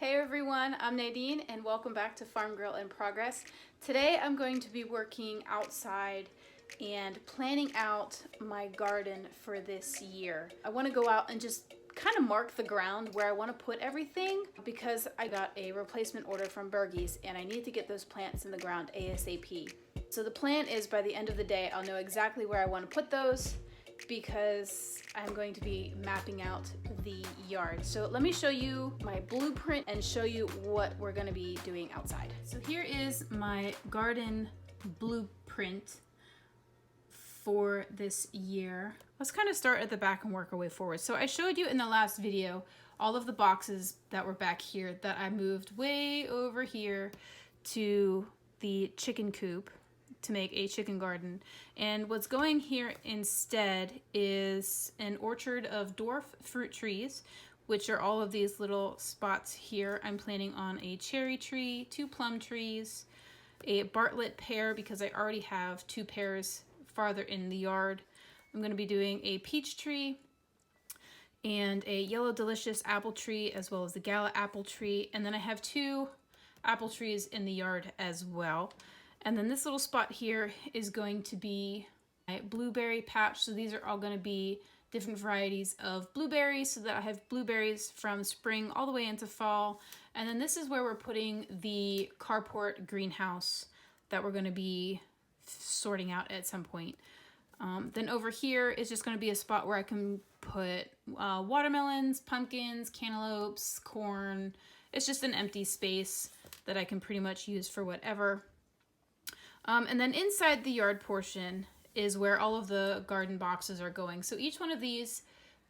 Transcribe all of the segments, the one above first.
Hey everyone, I'm Nadine and welcome back to Farm Girl in Progress. Today I'm going to be working outside and planning out my garden for this year. I want to go out and just kind of mark the ground where I want to put everything because I got a replacement order from Bergie's and I need to get those plants in the ground ASAP. So the plan is by the end of the day I'll know exactly where I want to put those because I'm going to be mapping out the yard. So let me show you my blueprint and show you what we're going to be doing outside. So here is my garden blueprint for this year. Let's kind of start at the back and work our way forward. So I showed you in the last video all of the boxes that were back here that I moved way over here to the chicken coop to make a chicken garden. And what's going here instead is an orchard of dwarf fruit trees, which are all of these little spots here. I'm planning on a cherry tree, 2 plum trees, a Bartlett pear because I already have 2 pears farther in the yard. I'm going to be doing a peach tree and a yellow delicious apple tree as well as the gala apple tree. And then I have 2 apple trees in the yard as well. And then this little spot here is going to be my blueberry patch. So these are all going to be different varieties of blueberries so that I have blueberries from spring all the way into fall. And then this is where we're putting the carport greenhouse that we're going to be sorting out at some point. Then over here is just going to be a spot where I can put watermelons, pumpkins, cantaloupes, corn. It's just an empty space that I can pretty much use for whatever. And then inside the yard portion is where all of the garden boxes are going. So each one of these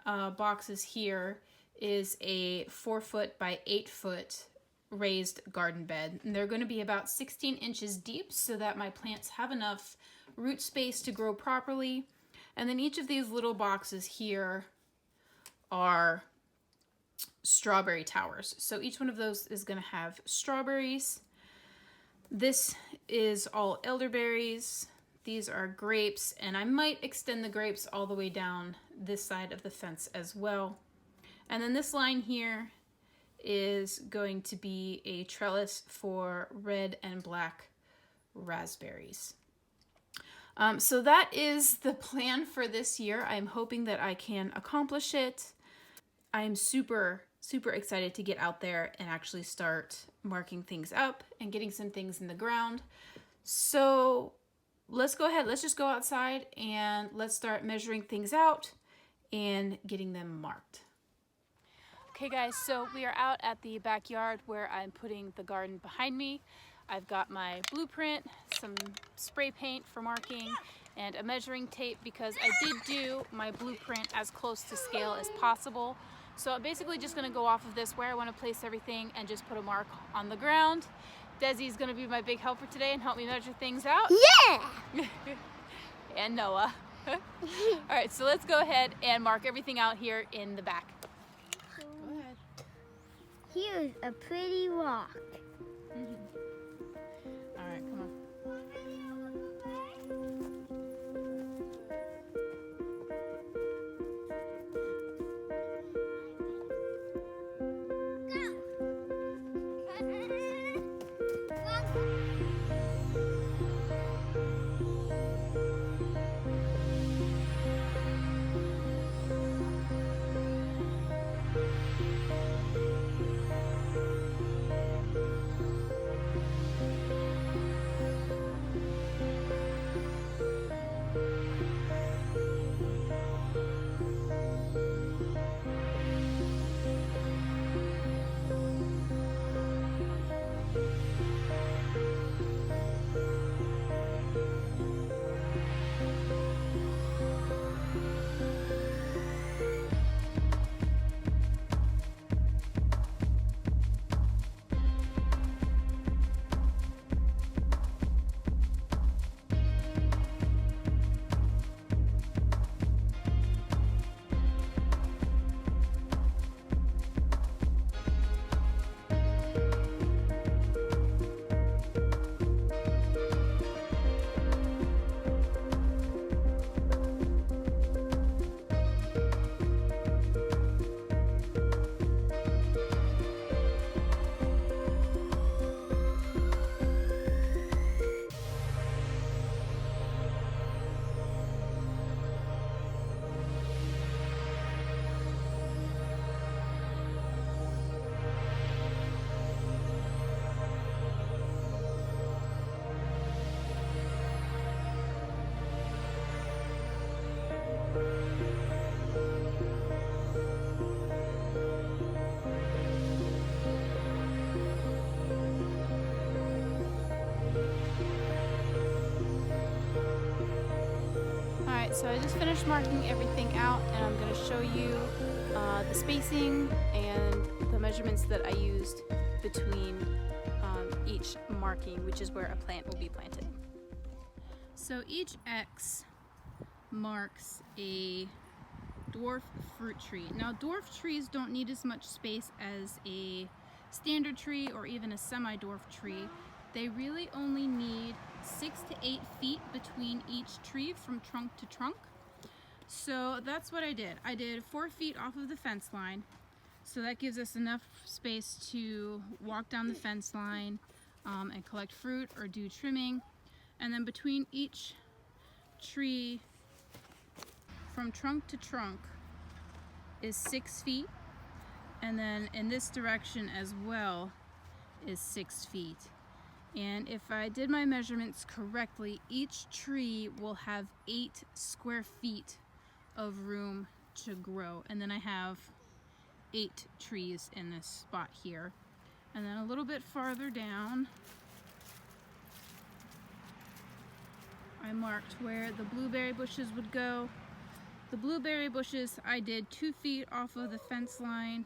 boxes here is a 4-foot by 8-foot raised garden bed. And they're going to be about 16 inches deep so that my plants have enough root space to grow properly. And then each of these little boxes here are strawberry towers. So each one of those is going to have strawberries. This is all elderberries. These are grapes, and I might extend the grapes all the way down this side of the fence as well. And then this line here is going to be a trellis for red and black raspberries. So that is the plan for this year. I'm hoping that I can accomplish it. I'm super excited to get out there and actually start marking things up and getting some things in the ground. So let's go ahead. Let's just go outside and let's start measuring things out and getting them marked. Okay guys, so we are out at the backyard where I'm putting the garden behind me. I've got my blueprint, some spray paint for marking, and a measuring tape because I did do my blueprint as close to scale as possible. So I'm basically just gonna go off of this where I wanna place everything and just put a mark on the ground. Desi's gonna be my big helper today and help me measure things out. Yeah! And Noah. All right, so let's go ahead and mark everything out here in the back. Go ahead. Here's a pretty rock. All right, come on. So I just finished marking everything out, and I'm going to show you the spacing and the measurements that I used between each marking, which is where a plant will be planted. So each X marks a dwarf fruit tree. Now dwarf trees don't need as much space as a standard tree or even a semi-dwarf tree. They really only need 6 to 8 feet between each tree from trunk to trunk. So that's what I did. I did 4 feet off of the fence line. So that gives us enough space to walk down the fence line and collect fruit or do trimming. And then between each tree from trunk to trunk is 6 feet. And then in this direction as well is 6 feet. And if I did my measurements correctly, each tree will have 8 square feet of room to grow. And then I have 8 trees in this spot here. And then a little bit farther down, I marked where the blueberry bushes would go. The blueberry bushes, I did 2 feet off of the fence line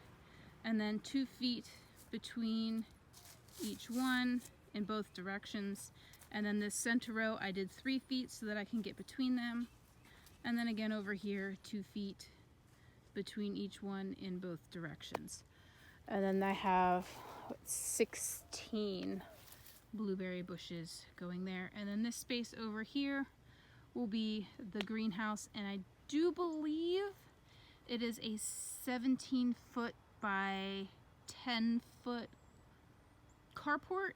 and then 2 feet between each one in both directions. And then this center row, I did 3 feet so that I can get between them. And then again over here, 2 feet between each one in both directions. And then I have 16 blueberry bushes going there. And then this space over here will be the greenhouse. And I do believe it is a 17-foot by 10-foot carport.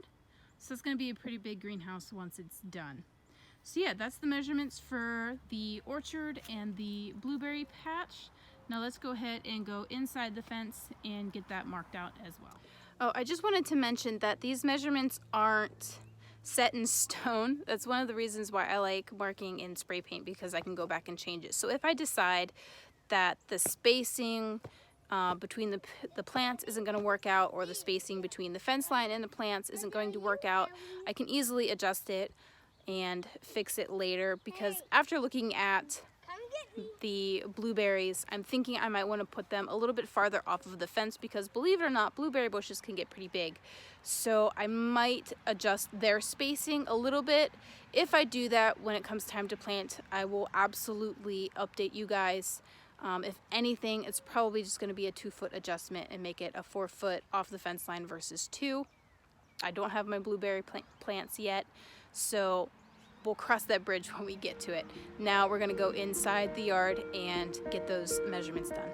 So it's going to be a pretty big greenhouse once it's done. So yeah, that's the measurements for the orchard and the blueberry patch. Now let's go ahead and go inside the fence and get that marked out as well. Oh, I just wanted to mention that these measurements aren't set in stone. That's one of the reasons why I like marking in spray paint, because I can go back and change it. So if I decide that the spacing between the plants isn't going to work out, or the spacing between the fence line and the plants isn't going to work out, I can easily adjust it and fix it later, because after looking at the blueberries, I'm thinking I might want to put them a little bit farther off of the fence, because believe it or not, blueberry bushes can get pretty big. So I might adjust their spacing a little bit. If I do that when it comes time to plant, I will absolutely update you guys. If anything, it's probably just going to be a 2-foot adjustment and make it a 4-foot off the fence line versus 2. I don't have my blueberry plants yet, so we'll cross that bridge when we get to it. Now we're going to go inside the yard and get those measurements done.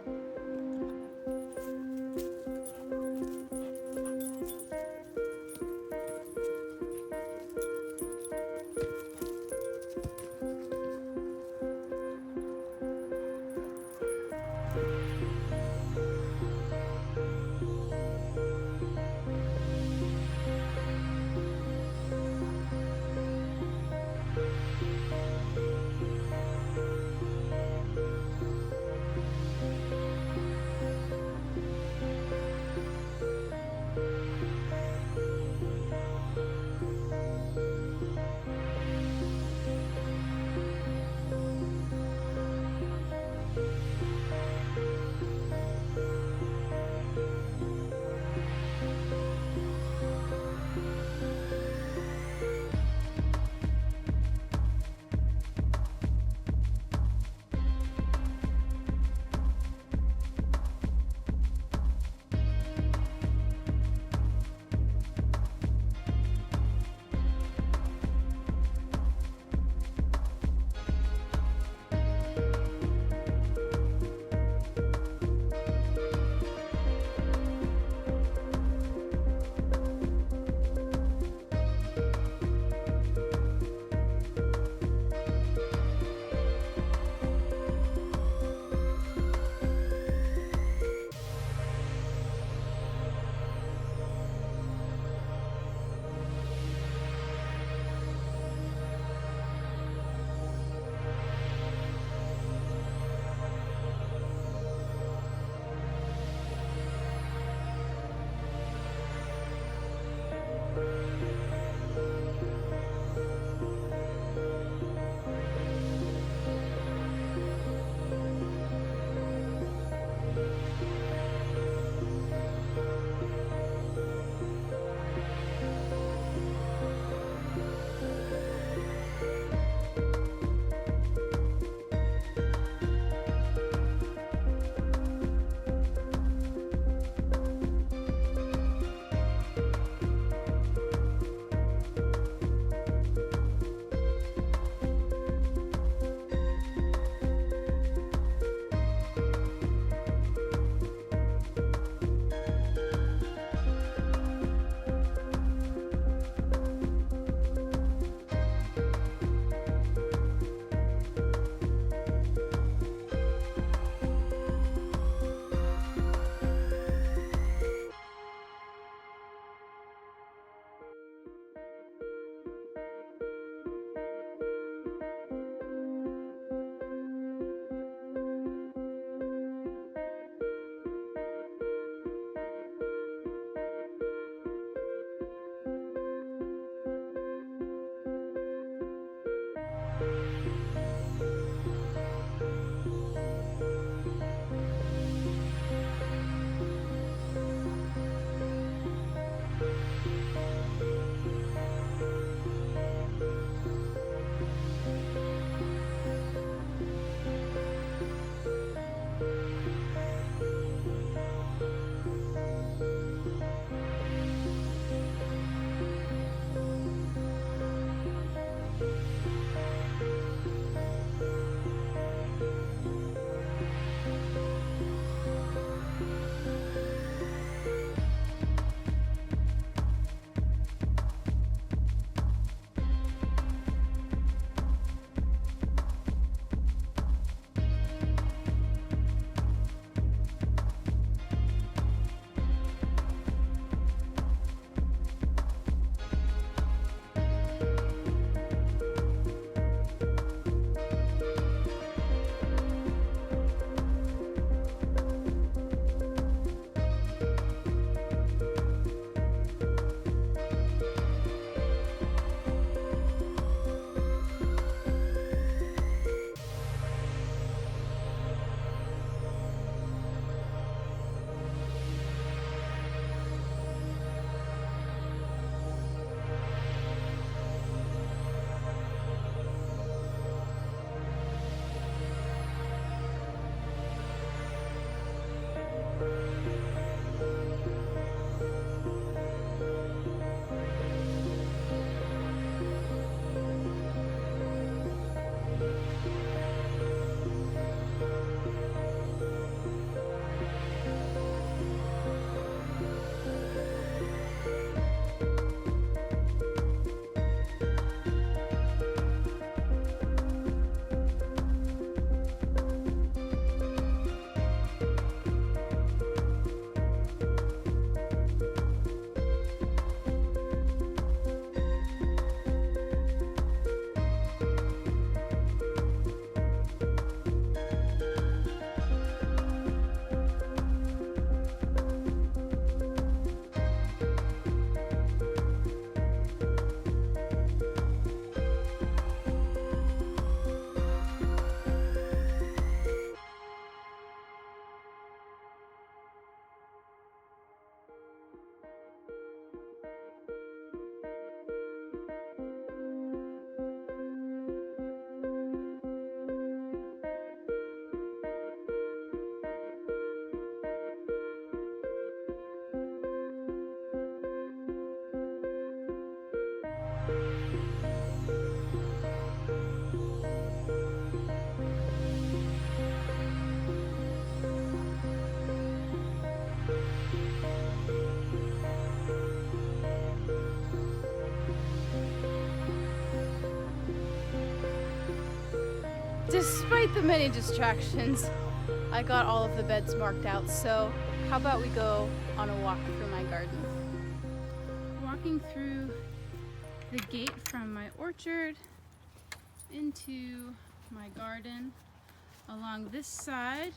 Despite the many distractions, I got all of the beds marked out, so how about we go on a walk through my garden? Walking through the gate from my orchard into my garden. Along this side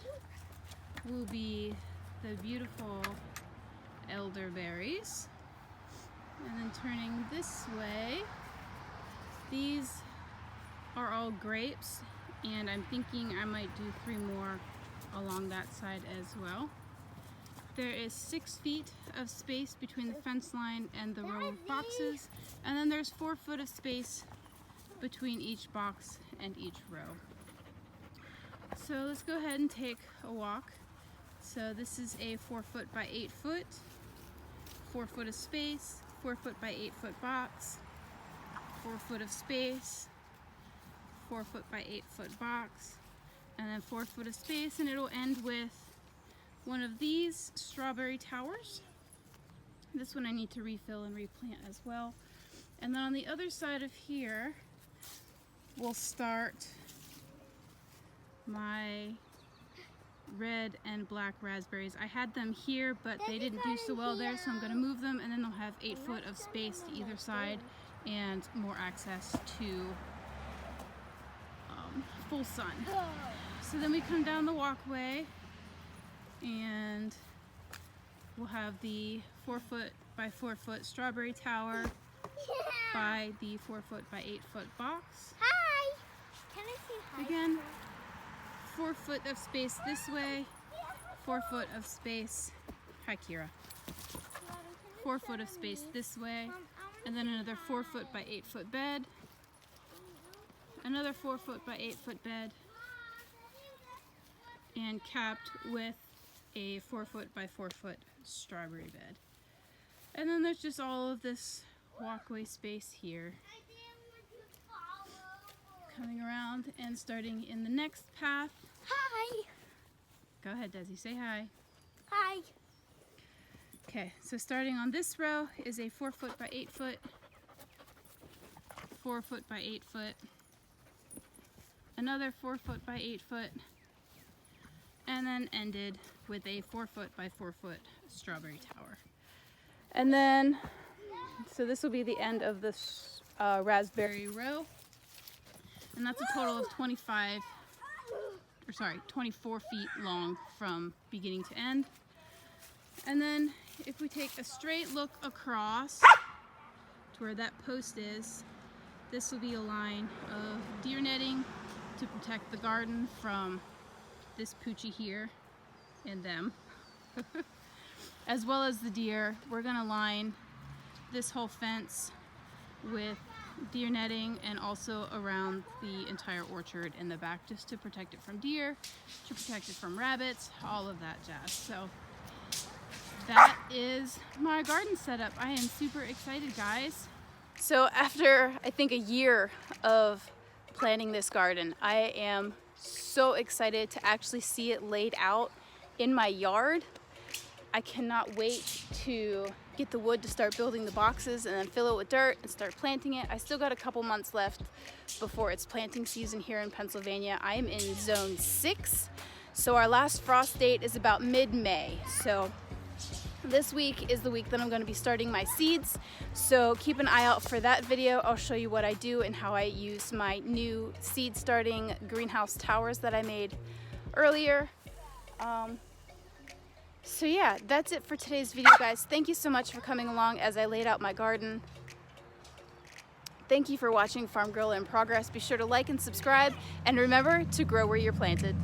will be the beautiful elderberries. And then turning this way, these are all grapes, and I'm thinking I might do 3 more along that side as well. There is 6 feet of space between the fence line and the row of boxes, and then there's 4 foot of space between each box and each row. So let's go ahead and take a walk. So this is a 4 foot by 8 foot, 4 foot of space, 4 foot by 8 foot box, 4 foot of space, 4 foot by 8 foot box, and then 4 foot of space, and it'll end with one of these strawberry towers. This one I need to refill and replant as well. And then on the other side of here, we'll start my red and black raspberries. I had them here, but they didn't do so well there, so I'm going to move them, and then they'll have 8 foot of space to either side and more access to full sun. So then we come down the walkway, and we'll have the 4 foot by 4 foot strawberry tower by the 4 foot by 8 foot box. Hi! Can I say hi? Again, 4 foot of space this way, 4 foot of space. Hi, Kira. 4 foot of space this way, and then another 4 foot by 8 foot bed, another 4 foot by 8 foot bed, and capped with a 4 foot by 4 foot strawberry bed. And then there's just all of this walkway space here. Coming around and starting in the next path. Hi! Go ahead, Desi, say hi. Hi! Okay, so starting on this row is a 4 foot by 8 foot, 4 foot by 8 foot, another 4 foot by 8 foot, and then ended with a 4 foot by 4 foot strawberry tower. And then, so this will be the end of this raspberry row, and that's a total of 24 feet long from beginning to end. And then if we take a straight look across to where that post is, this will be a line of deer netting to protect the garden from this poochie here and them. As well as the deer, we're gonna line this whole fence with deer netting and also around the entire orchard in the back, just to protect it from deer, to protect it from rabbits, all of that jazz. So that is my garden setup. I am super excited, guys. So after I think a year of planning this garden, I am so excited to actually see it laid out in my yard. I cannot wait to get the wood to start building the boxes and then fill it with dirt and start planting it. I still got a couple months left before it's planting season here in Pennsylvania. I am in zone 6, so our last frost date is about mid-May. So this week is the week that I'm going to be starting my seeds, so keep an eye out for that video. I'll show you what I do and how I use my new seed starting greenhouse towers that I made earlier. So yeah, that's it for today's video, guys. Thank you so much for coming along as I laid out my garden. Thank you for watching Farm Girl in Progress. Be sure to like and subscribe, and remember to grow where you're planted.